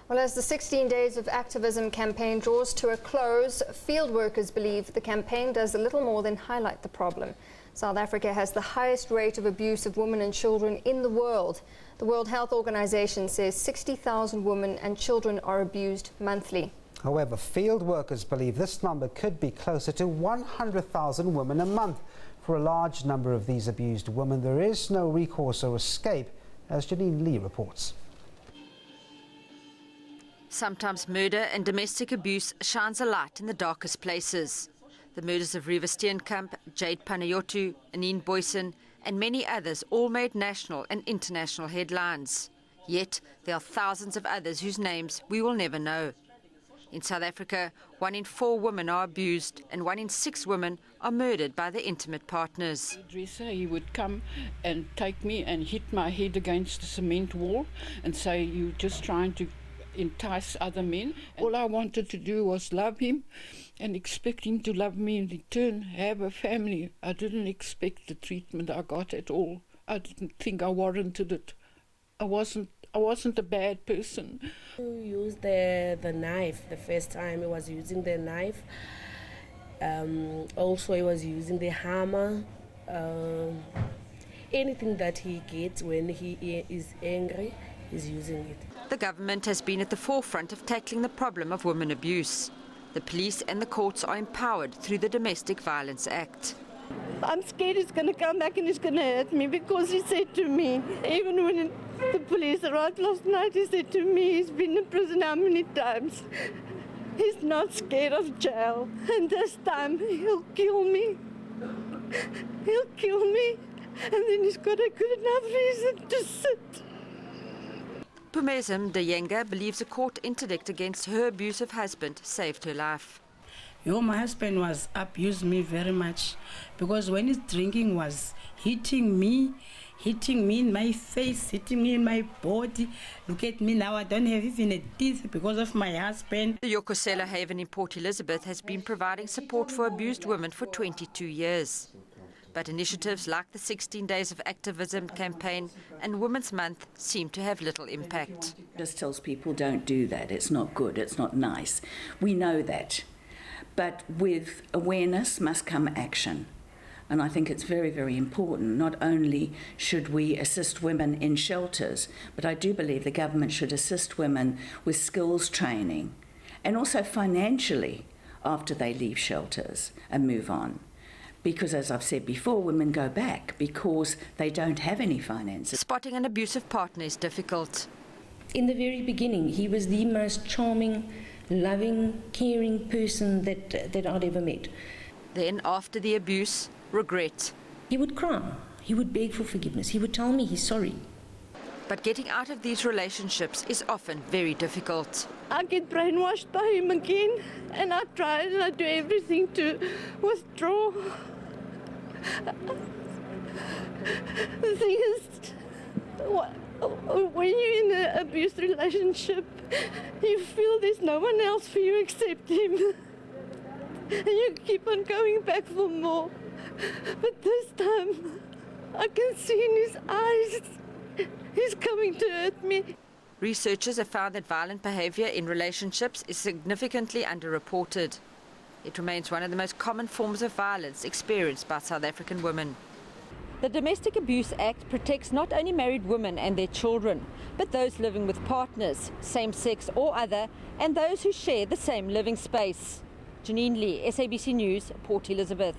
Well, as the 16 Days of Activism campaign draws to a close, field workers believe the campaign does a little more than highlight the problem. South Africa has the highest rate of abuse of women and children in the world. The World Health Organization says 60,000 women and children are abused monthly. However, field workers believe this number could be closer to 100,000 women a month. For a large number of these abused women, there is no recourse or escape, as Janine Lee reports. Sometimes murder and domestic abuse shines a light in the darkest places. The murders of Ruva Steenkamp, Jade Panayotu, Anine Boyson and many others all made national and international headlines. Yet there are thousands of others whose names we will never know. In South Africa, 1 in 4 women are abused and 1 in 6 women are murdered by their intimate partners. He would come and take me and hit my head against the cement wall and say, "You're just trying to entice other men." All I wanted to do was love him and expect him to love me in return, have a family. I didn't expect the treatment I got at all. I didn't think I warranted it. I wasn't a bad person. He used the knife. The first time he was using the knife. Also he was using the hammer. Anything that he gets when he is angry, he's using it. The government has been at the forefront of tackling the problem of women abuse. The police and the courts are empowered through the Domestic Violence Act. I'm scared he's going to come back and he's going to hurt me, because he said to me, even when the police arrived last night, he said to me he's been in prison how many times. He's not scared of jail, and this time he'll kill me. He'll kill me, and then he's got a good enough reason to sit. Pumezim Dayenga believes a court interdict against her abusive husband saved her life. My husband was abused me very much, because when he's drinking was hitting me in my face, hitting me in my body. Look at me now, I don't have even a teeth because of my husband. The Yokosela Haven in Port Elizabeth has been providing support for abused women for 22 years. But initiatives like the 16 Days of Activism campaign and Women's Month seem to have little impact. Just tells people don't do that, it's not good, it's not nice. We know that. But with awareness must come action. And I think it's very, very important. Not only should we assist women in shelters, but I do believe the government should assist women with skills training and also financially after they leave shelters and move on. Because, as I've said before, women go back because they don't have any finances. Spotting an abusive partner is difficult. In the very beginning, he was the most charming, loving, caring person that I'd ever met. Then, after the abuse, regret. He would cry. He would beg for forgiveness. He would tell me he's sorry. But getting out of these relationships is often very difficult. I get brainwashed by him again, and I try and I do everything to withdraw. The thing is, when you're in an abuse relationship, you feel there's no one else for you except him. And you keep on going back for more. But this time, I can see in his eyes, he's coming to hurt me. Researchers have found that violent behavior in relationships is significantly underreported. It remains one of the most common forms of violence experienced by South African women. The Domestic Abuse Act protects not only married women and their children, but those living with partners, same-sex or other, and those who share the same living space. Janine Lee, SABC News, Port Elizabeth.